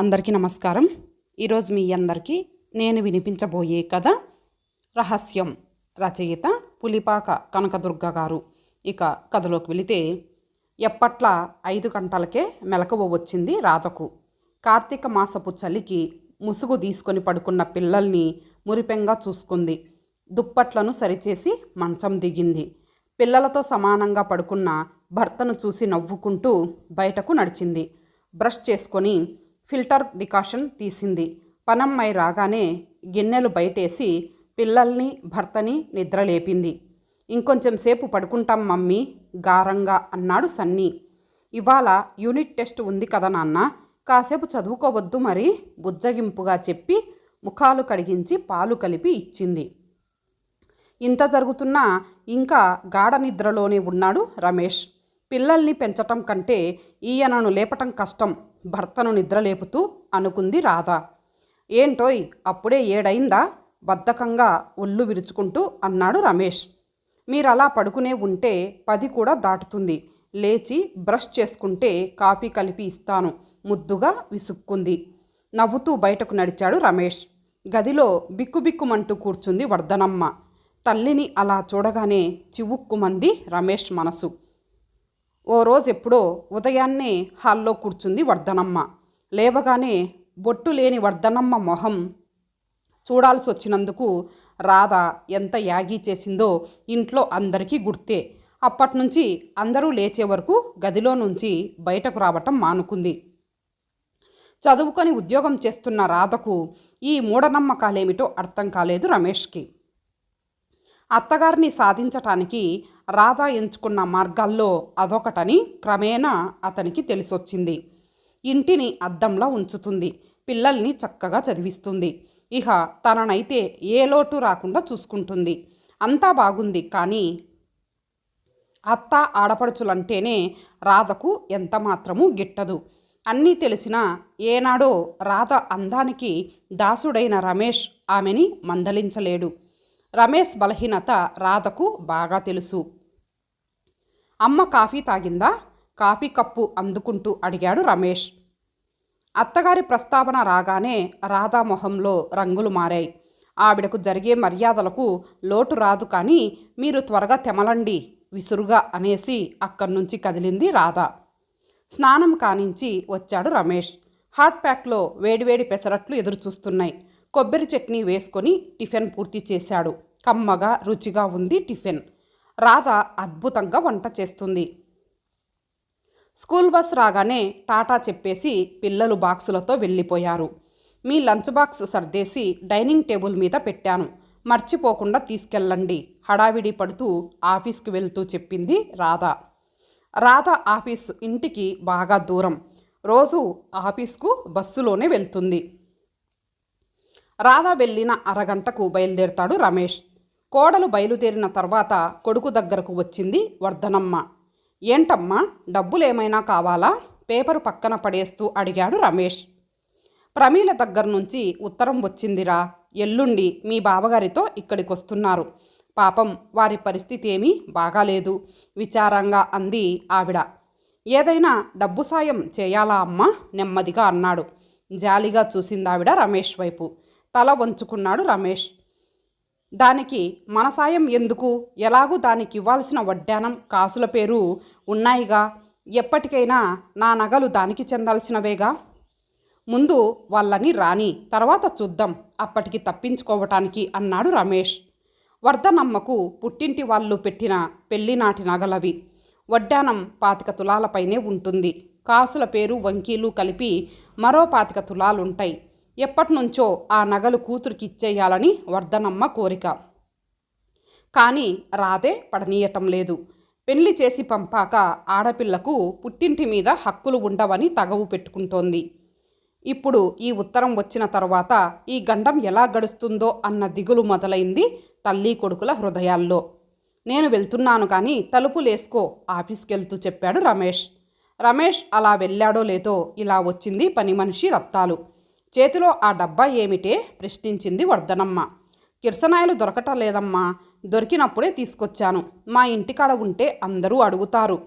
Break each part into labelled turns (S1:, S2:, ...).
S1: అందరికీ నమస్కారం. ఈరోజు మీ అందరికీ నేను వినిపించబోయే కథ రహస్యం. రచయిత పులిపాక కనకదుర్గ గారు. ఇక కథలోకి వెళితే, ఎప్పట్లా 5 గంటలకే మెలకువ వచ్చింది రాధకు. కార్తీక మాసపు చలికి ముసుగు తీసుకొని పడుకున్న పిల్లల్ని మురిపెంగా చూసుకుంది. దుప్పట్లను సరిచేసి మంచం దిగింది. పిల్లలతో సమానంగా పడుకున్న భర్తను చూసి నవ్వుకుంటూ బయటకు నడిచింది. బ్రష్ చేసుకొని ఫిల్టర్ డికాషన్ తీసింది. పనమ్మాయి రాగానే గిన్నెలు బయటేసి పిల్లల్ని భర్తని నిద్రలేపింది. ఇంకొంచెం సేపు పడుకుంటాం మమ్మీ గారంగా అన్నాడు సన్నీ. ఇవాళ యూనిట్ టెస్ట్ ఉంది కదా నాన్న, కాసేపు చదువుకోవద్దు మరి బుజ్జగింపుగా చెప్పి ముఖాలు కడిగించి పాలు కలిపి ఇచ్చింది. ఇంత జరుగుతున్నా ఇంకా గాఢ నిద్రలోనే ఉన్నాడు రమేష్. పిల్లల్ని పెంచటం కంటే ఈయనను లేపటం కష్టం, భర్తను నిద్రలేపుతూ అనుకుంది రాధ. ఏంటోయ్ అప్పుడే 7 అయిందా బద్ధకంగా ఒళ్ళు విరుచుకుంటూ అన్నాడు రమేష్. మీరలా పడుకునే ఉంటే 10 కూడా దాటుతుంది. లేచి బ్రష్ చేసుకుంటే కాఫీ కలిపి ఇస్తాను ముద్దుగా విసుక్కుంది. నవ్వుతూ బయటకు నడిచాడు రమేష్. గదిలో బిక్కుబిక్కుమంటూ కూర్చుంది వర్ధనమ్మ. తల్లిని అలా చూడగానే చివుక్కుమంది రమేష్ మనసు. ఓ రోజెప్పుడో ఉదయాన్నే హాల్లో కూర్చుంది వర్ధనమ్మ. లేవగానే బొట్టు లేని వర్ధనమ్మ మొహం చూడాల్సి వచ్చినందుకు రాధ ఎంత యాగీ చేసిందో ఇంట్లో అందరికీ గుర్తే. అప్పట్నుంచి అందరూ లేచే వరకు గదిలో నుంచి బయటకు రావటం మానుకుంది. చదువుకొని ఉద్యోగం చేస్తున్న రాధకు ఈ మూఢనమ్మకాలేమిటో అర్థం కాలేదు రమేష్కి. అత్తగారిని సాధించటానికి రాధ ఎంచుకున్న మార్గాల్లో అదొకటని క్రమేణా అతనికి తెలిసొచ్చింది. ఇంటిని అద్దంలా ఉంచుతుంది, పిల్లల్ని చక్కగా చదివిస్తుంది, ఇక తననైతే ఏ లోటు రాకుండా చూసుకుంటుంది. అంతా బాగుంది. కానీ అత్త ఆడపడుచులంటేనే రాధకు ఎంత మాత్రమూ గిట్టదు. అన్నీ తెలిసినా ఏనాడో రాధ అందానికి దాసుడైన రమేష్ ఆమెని మందలించలేడు. రమేష్ బలహీనత రాధకు బాగా తెలుసు. అమ్మ కాఫీ తాగిందా? కాఫీ కప్పు అందుకుంటూ అడిగాడు రమేష్. అత్తగారి ప్రస్తావన రాగానే రాధా మొహంలో రంగులు మారాయి. ఆవిడకు జరిగే మర్యాదలకు లోటు రాదు, కానీ మీరు త్వరగా తెమలండి విసురుగా అనేసి అక్కడి నుంచి కదిలింది రాధ. స్నానం కానించి వచ్చాడు రమేష్. హాట్ ప్యాక్లో వేడివేడి పెసరట్లు ఎదురుచూస్తున్నాయి. కొబ్బరి చట్నీ వేసుకొని టిఫిన్ పూర్తి చేశాడు. కమ్మగా రుచిగా ఉంది టిఫిన్. రాధ అద్భుతంగా వంట చేస్తుంది. స్కూల్ బస్ రాగానే టాటా చెప్పేసి పిల్లలు బాక్సులతో వెళ్ళిపోయారు. మీ లంచ్ బాక్స్ సర్దేసి డైనింగ్ టేబుల్ మీద పెట్టాను, మర్చిపోకుండా తీసుకెళ్ళండి హడావిడి పడుతూ ఆఫీస్కి వెళ్తూ చెప్పింది రాధ. రాధ ఆఫీస్ ఇంటికి బాగా దూరం. రోజు ఆఫీస్కు బస్సులోనే వెళ్తుంది. రాధ వెళ్ళిన అరగంటకు బయలుదేరుతాడు రమేష్. కోడలు బయలుదేరిన తర్వాత కొడుకు దగ్గరకు వచ్చింది వర్ధనమ్మ. ఏంటమ్మా, డబ్బులేమైనా కావాలా? పేపరు పక్కన పడేస్తూ అడిగాడు రమేష్. ప్రమీల దగ్గర నుంచి ఉత్తరం వచ్చిందిరా, ఎల్లుండి మీ బావగారితో ఇక్కడికి వస్తున్నారు. పాపం వారి పరిస్థితి ఏమీ బాగాలేదు విచారంగా అంది ఆవిడ. ఏదైనా డబ్బు సాయం చేయాలా అమ్మా? నెమ్మదిగా అన్నాడు. జాలిగా చూసిందావిడ రమేష్ వైపు. తల వంచుకున్నాడు రమేష్. దానికి మన సాయం ఎందుకు? ఎలాగూ దానికి ఇవ్వాల్సిన వడ్డానం కాసుల పేరు ఉన్నాయిగా. ఎప్పటికైనా నా నగలు దానికి చెందాల్సినవేగా. ముందు వాళ్ళని రాని, తర్వాత చూద్దాం అప్పటికి తప్పించుకోవటానికి అన్నాడు రమేష్. వర్ధనమ్మకు పుట్టింటి వాళ్ళు పెట్టిన పెళ్లినాటి నగలవి. వడ్డానం 25 తులాలపైనే ఉంటుంది. కాసుల పేరు వంకీలు కలిపి మరో 25 తులాలుంటాయి. ఎప్పటినుంచో ఆ నగలు కూతురికి ఇచ్చేయాలని వర్ధనమ్మ కోరిక. కానీ రాధే పడనీయటం లేదు. పెళ్లి చేసి పంపాక ఆడపిల్లకు పుట్టింటి మీద హక్కులు ఉండవని తగవు పెట్టుకుంటోంది. ఇప్పుడు ఈ ఉత్తరం వచ్చిన తర్వాత ఈ గండం ఎలా గడుస్తుందో అన్న దిగులు మొదలైంది తల్లి కొడుకుల హృదయాల్లో. నేను వెళ్తున్నాను కానీ తలుపులేసుకో ఆఫీస్కెళ్తూ చెప్పాడు రమేష్. రమేష్ అలా వెళ్ళాడో లేదో ఇలా వచ్చింది పని మనిషి రత్తాలు. చేతిలో ఆ డబ్బా ఏమిటే ప్రశ్నించింది వర్ధనమ్మ. కిరసనాయలు దొరకటం లేదమ్మా, దొరికినప్పుడే తీసుకొచ్చాను. మా ఇంటికాడ ఉంటే అందరూ అడుగుతారు.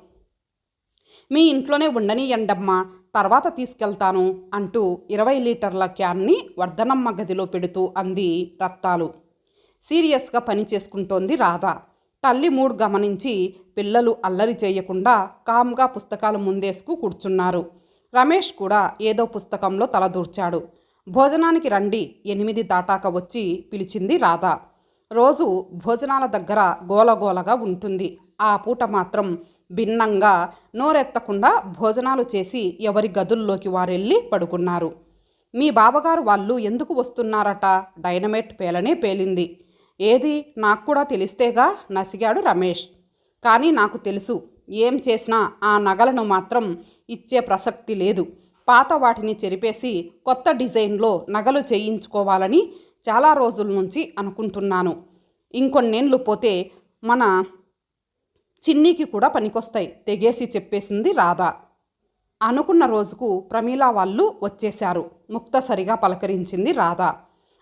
S1: మీ ఇంట్లోనే ఉండనియండమ్మా, తర్వాత తీసుకెళ్తాను అంటూ 20 లీటర్ల క్యాన్ని వర్ధనమ్మ గదిలో పెడుతూ అంది రత్తాలు. సీరియస్గా పని చేసుకుంటోంది రాధ. తల్లి మూడ్ గమనించి పిల్లలు అల్లరి చేయకుండా కామ్గా పుస్తకాలు ముందేసుకు కూర్చున్నారు. రమేష్ కూడా ఏదో పుస్తకంలో తలదూర్చాడు. భోజనానికి రండి 8 దాటాక వచ్చి పిలిచింది రాధ. రోజు భోజనాల దగ్గర గోలగోలగా ఉంటుంది. ఆ పూట మాత్రం భిన్నంగా నోరెత్తకుండా భోజనాలు చేసి ఎవరి గదుల్లోకి వారెళ్ళి పడుకున్నారు. మీ బావగారు వాళ్ళు ఎందుకు వస్తున్నారట? డైనమైట్ పేలనే పేలింది. ఏది నాకు కూడా తెలిస్తేగా నసిగాడు రమేష్. కానీ నాకు తెలుసు, ఏం చేసినా ఆ నగలను మాత్రం ఇచ్చే ప్రసక్తి లేదు. పాత వాటిని చెరిపేసి కొత్త డిజైన్లో నగలు చేయించుకోవాలని చాలా రోజుల నుంచి అనుకుంటున్నాను. ఇంకొన్నేళ్ళు పోతే మన చిన్నీకి కూడా పనికొస్తాయి తెగేసి చెప్పేసింది రాధ. అనుకున్న రోజుకు ప్రమీల వాళ్ళు వచ్చేశారు. ముక్తసరిగా పలకరించింది రాధ.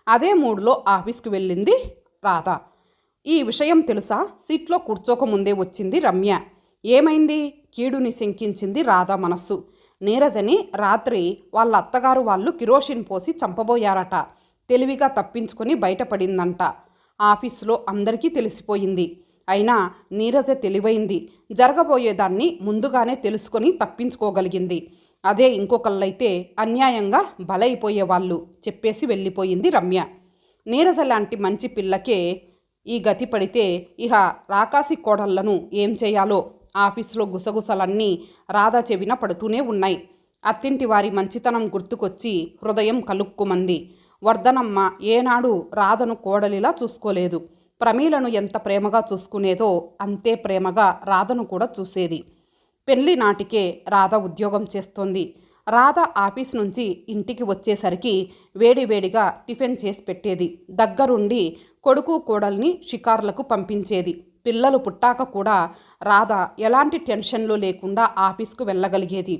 S1: అదే మూడ్లో ఆఫీస్కి వెళ్ళింది రాధ. ఈ విషయం తెలుసా? సీట్లో కూర్చోకముందే వచ్చింది రమ్య. ఏమైంది? కీడుని శంకించింది రాధ మనస్సు. నీరజని రాత్రి వాళ్ళ అత్తగారు వాళ్ళు కిరోసిన్ పోసి చంపబోయారట. తెలివిగా తప్పించుకొని బయటపడిందంట. ఆఫీసులో అందరికీ తెలిసిపోయింది. అయినా నీరజ తెలివైంది. జరగబోయేదాన్ని ముందుగానే తెలుసుకొని తప్పించుకోగలిగింది. అదే ఇంకొకళ్ళైతే అన్యాయంగా బలైపోయేవాళ్ళు చెప్పేసి వెళ్ళిపోయింది రమ్య. నీరజ లాంటి మంచి పిల్లకే ఈ గతి పడితే ఇహ రాకాసి కోడళ్లను ఏం చేయాలో? ఆఫీసులో గుసగుసలన్నీ రాధ చెవిన పడుతూనే ఉన్నాయి. అత్తింటి వారి మంచితనం గుర్తుకొచ్చి హృదయం కలుక్కుమంది. వర్ధనమ్మ ఏనాడు రాధను కోడలిలా చూసుకోలేదు. ప్రమీలను ఎంత ప్రేమగా చూసుకునేదో అంతే ప్రేమగా రాధను కూడా చూసేది. పెళ్లి నాటికే రాధ ఉద్యోగం చేస్తోంది. రాధ ఆఫీస్ నుంచి ఇంటికి వచ్చేసరికి వేడివేడిగా టిఫిన్ చేసి పెట్టేది. దగ్గరుండి కొడుకు కోడల్ని షికార్లకు పంపించేది. పిల్లలు పుట్టాక కూడా రాధ ఎలాంటి టెన్షన్లు లేకుండా ఆఫీస్కు వెళ్ళగలిగేది.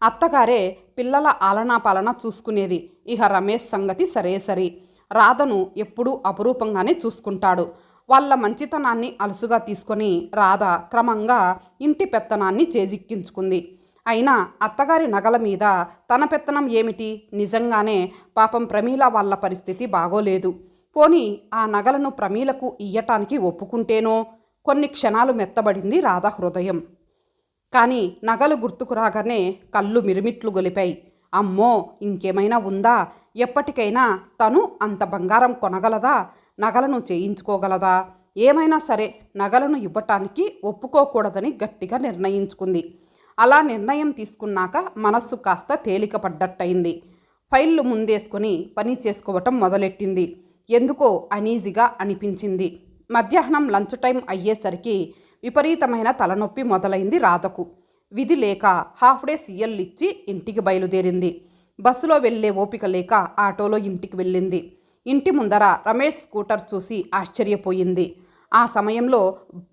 S1: అత్తగారే పిల్లల ఆలనా పాలన చూసుకునేది. ఇహ రమేష్ సంగతి సరే. రాధను ఎప్పుడూ అపురూపంగానే చూసుకుంటాడు. వాళ్ళ మంచితనాన్ని అలుసుగా తీసుకొని రాధ క్రమంగా ఇంటి పెత్తనాన్ని చేజిక్కించుకుంది. అయినా అత్తగారి నగల మీద తన పెత్తనం ఏమిటి? నిజంగానే పాపం ప్రమీల వాళ్ళ పరిస్థితి బాగోలేదు. పోనీ ఆ నగలను ప్రమీలకు ఇయ్యటానికి ఒప్పుకుంటేనో? కొన్ని క్షణాలు మెత్తబడింది రాధ హృదయం. కానీ నగలు గుర్తుకు రాగానే కళ్ళు మిరుమిట్లు గొలిపాయి. అమ్మో, ఇంకేమైనా ఉందా? ఎప్పటికైనా తను అంత బంగారం కొనగలదా? నగలను చేయించుకోగలదా? ఏమైనా సరే నగలను ఇవ్వటానికి ఒప్పుకోకూడదని గట్టిగా నిర్ణయించుకుంది. అలా నిర్ణయం తీసుకున్నాక మనస్సు కాస్త తేలిక పడ్డట్టయింది. ఫైళ్ళు ముందేసుకొని పని చేసుకోవటం మొదలెట్టింది. ఎందుకో అనీజీగా అనిపించింది. మధ్యాహ్నం లంచ్ టైం అయ్యేసరికి విపరీతమైన తలనొప్పి మొదలైంది రాధకు. విధి లేక హాఫ్ డే సీఎల్ ఇచ్చి ఇంటికి బయలుదేరింది. బస్సులో వెళ్లే ఓపిక లేక ఆటోలో ఇంటికి వెళ్ళింది. ఇంటి ముందర రమేష్ స్కూటర్ చూసి ఆశ్చర్యపోయింది. ఆ సమయంలో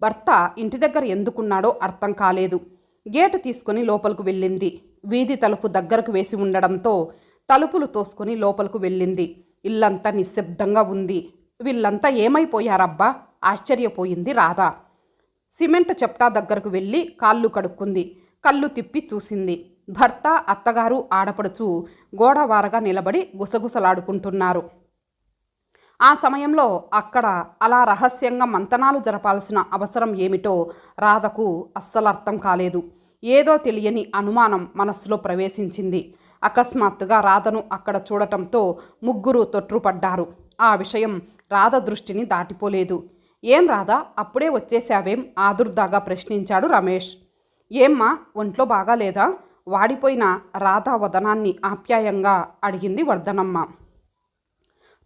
S1: భర్త ఇంటి దగ్గర ఎందుకున్నాడో అర్థం కాలేదు. గేటు తీసుకుని లోపలికి వెళ్ళింది. వీధి తలుపు దగ్గరకు వేసి ఉండడంతో తలుపులు తోసుకొని లోపలికి వెళ్ళింది. ఇల్లంతా నిశ్శబ్దంగా ఉంది. వీళ్ళంతా ఏమైపోయారబ్బా? ఆశ్చర్యపోయింది రాధ. సిమెంట్ చెప్టా దగ్గరకు వెళ్ళి కాళ్ళు కడుక్కుంది. కళ్ళు తిప్పి చూసింది. భర్త, అత్తగారు, ఆడపడుచు గోడవారగా నిలబడి గుసగుసలాడుకుంటున్నారు. ఆ సమయంలో అక్కడ అలా రహస్యంగా మంతనాలు జరపాల్సిన అవసరం ఏమిటో రాధకు అస్సలు అర్థం కాలేదు. ఏదో తెలియని అనుమానం మనస్సులో ప్రవేశించింది. అకస్మాత్తుగా రాధను అక్కడ చూడటంతో ముగ్గురు తొట్రుపడ్డారు. ఆ విషయం రాధ దృష్టిని దాటిపోలేదు. ఏం రాధా, అప్పుడే వచ్చేశావేం? ఆదుర్దాగా ప్రశ్నించాడు రమేష్. ఏమ్మా, ఒంట్లో బాగాలేదా? వాడిపోయిన రాధా వదనాన్ని ఆప్యాయంగా అడిగింది వర్ధనమ్మ.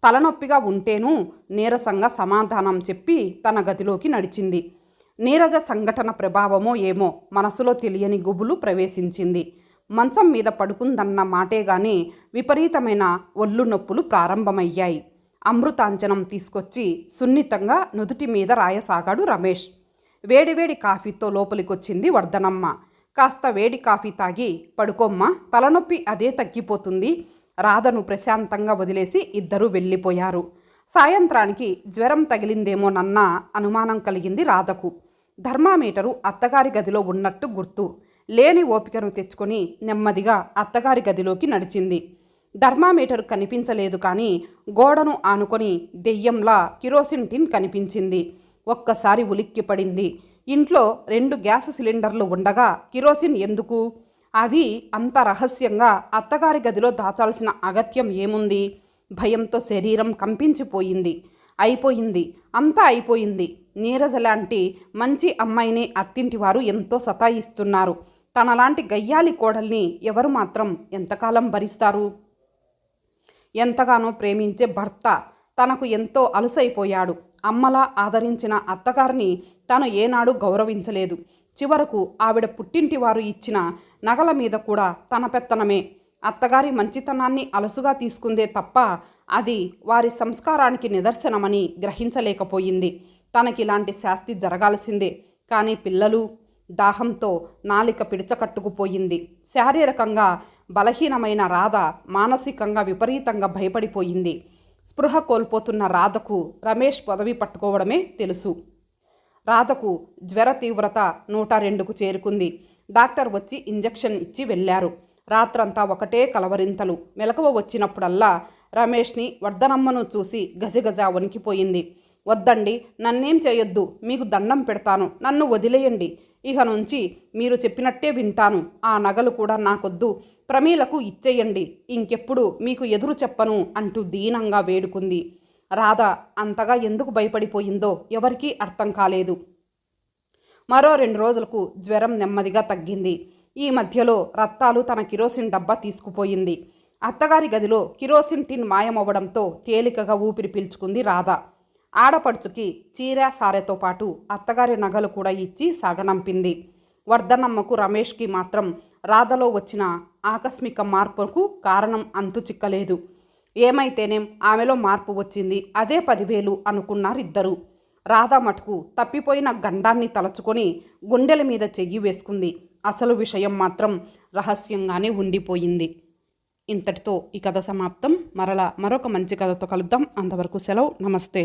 S1: తలనొప్పిగా ఉంటేనూ నీరసంగా సమాధానం చెప్పి తన గదిలోకి నడిచింది. నీరజ సంఘటన ప్రభావమో ఏమో మనసులో తెలియని గుబులు ప్రవేశించింది. మంచం మీద పడుకుందన్న మాటే గాని విపరీతమైన ఒళ్ళు నొప్పులు ప్రారంభమయ్యాయి. అమృతాంజనం తీసుకొచ్చి సున్నితంగా నుదుటి మీద రాయసాగాడు రమేష్. వేడివేడి కాఫీతో లోపలికొచ్చింది వర్ధనమ్మ. కాస్త వేడి కాఫీ తాగి పడుకోమ్మా, తలనొప్పి అదే తగ్గిపోతుంది. రాధను ప్రశాంతంగా వదిలేసి ఇద్దరూ వెళ్ళిపోయారు. సాయంత్రానికి జ్వరం తగిలిందేమోనన్న అనుమానం కలిగింది రాధకు. థర్మామీటరు అత్తగారి గదిలో ఉన్నట్టు గుర్తు. లేని ఓపికను తెచ్చుకొని నెమ్మదిగా అత్తగారి గదిలోకి నడిచింది. థర్మామీటర్ కనిపించలేదు, కానీ గోడను ఆనుకొని దెయ్యంలా కిరోసిన్ టిన్ కనిపించింది. ఒక్కసారి ఉలిక్కిపడింది. ఇంట్లో 2 గ్యాస్ సిలిండర్లు ఉండగా కిరోసిన్ ఎందుకు? అది అంత రహస్యంగా అత్తగారి గదిలో దాచాల్సిన అగత్యం ఏముంది? భయంతో శరీరం కంపించిపోయింది. అయిపోయింది, అంతా అయిపోయింది. నీరజ లాంటి మంచి అమ్మాయిని అత్తింటి వారు ఎంతో సతాయిస్తున్నారు. తనలాంటి గయ్యాలి కోడల్ని ఎవరు మాత్రం ఎంతకాలం భరిస్తారు? ఎంతగానో ప్రేమించే భర్త తనకు ఎంతో అలుసైపోయాడు. అమ్మలా ఆదరించిన అత్తగారిని తను ఏనాడు గౌరవించలేదు. చివరకు ఆవిడ పుట్టింటి వారు ఇచ్చిన నగల మీద కూడా తన పెత్తనమే. అత్తగారి మంచితనాన్ని అలసుగా తీసుకుందే తప్ప అది వారి సంస్కారానికి నిదర్శనమని గ్రహించలేకపోయింది. తనకిలాంటి శాస్తి జరగాల్సిందే. కానీ పిల్లలు? దాహంతో నాలిక పిడిచకట్టుకుపోయింది. శారీరకంగా బలహీనమైన రాధ మానసికంగా విపరీతంగా భయపడిపోయింది. స్పృహ కోల్పోతున్న రాధకు రమేష్ పదవి పట్టుకోవడమే తెలుసు. రాధకు జ్వర తీవ్రత 102కు చేరుకుంది. డాక్టర్ వచ్చి ఇంజెక్షన్ ఇచ్చి వెళ్ళారు. రాత్రంతా ఒకటే కలవరింతలు. మెలకువ వచ్చినప్పుడల్లా రమేష్ని, వర్ధనమ్మను చూసి గజగజ వణికిపోయింది. వద్దండి, నన్నేం చేయొద్దు, మీకు దండం పెడతాను, నన్ను వదిలేయండి. ఇక నుంచి మీరు చెప్పినట్టే వింటాను. ఆ నగలు కూడా నాకొద్దు, ప్రమీలకు ఇచ్చేయండి. ఇంకెప్పుడు మీకు ఎదురు చెప్పను అంటూ దీనంగా వేడుకుంది. రాధ అంతగా ఎందుకు భయపడిపోయిందో ఎవరికీ అర్థం కాలేదు. మరో 2 రోజులకు జ్వరం నెమ్మదిగా తగ్గింది. ఈ మధ్యలో రత్తాలు తన కిరోసిన్ డబ్బా తీసుకుపోయింది. అత్తగారి గదిలో కిరోసిన్ టిన్ మాయమవ్వడంతో తేలికగా ఊపిరి పీల్చుకుంది రాధ. ఆడపడుచుకి చీర సారెతో పాటు అత్తగారి నగలు కూడా ఇచ్చి సాగనంపింది. వర్ధనమ్మకు, రమేష్కి మాత్రం రాధలో వచ్చిన ఆకస్మిక మార్పుకు కారణం అంతు చిక్కలేదు. ఏమైతేనేం ఆమెలో మార్పు వచ్చింది, అదే 10,000 అనుకున్నారిద్దరూ. రాధ మటుకు తప్పిపోయిన గండాన్ని తలచుకొని గుండెల మీద చెయ్యి వేసుకుంది. అసలు విషయం మాత్రం రహస్యంగానే ఉండిపోయింది. ఇంతటితో ఈ కథ సమాప్తం. మరలా మరొక మంచి కథతో కలుద్దాం. అంతవరకు సెలవు. నమస్తే.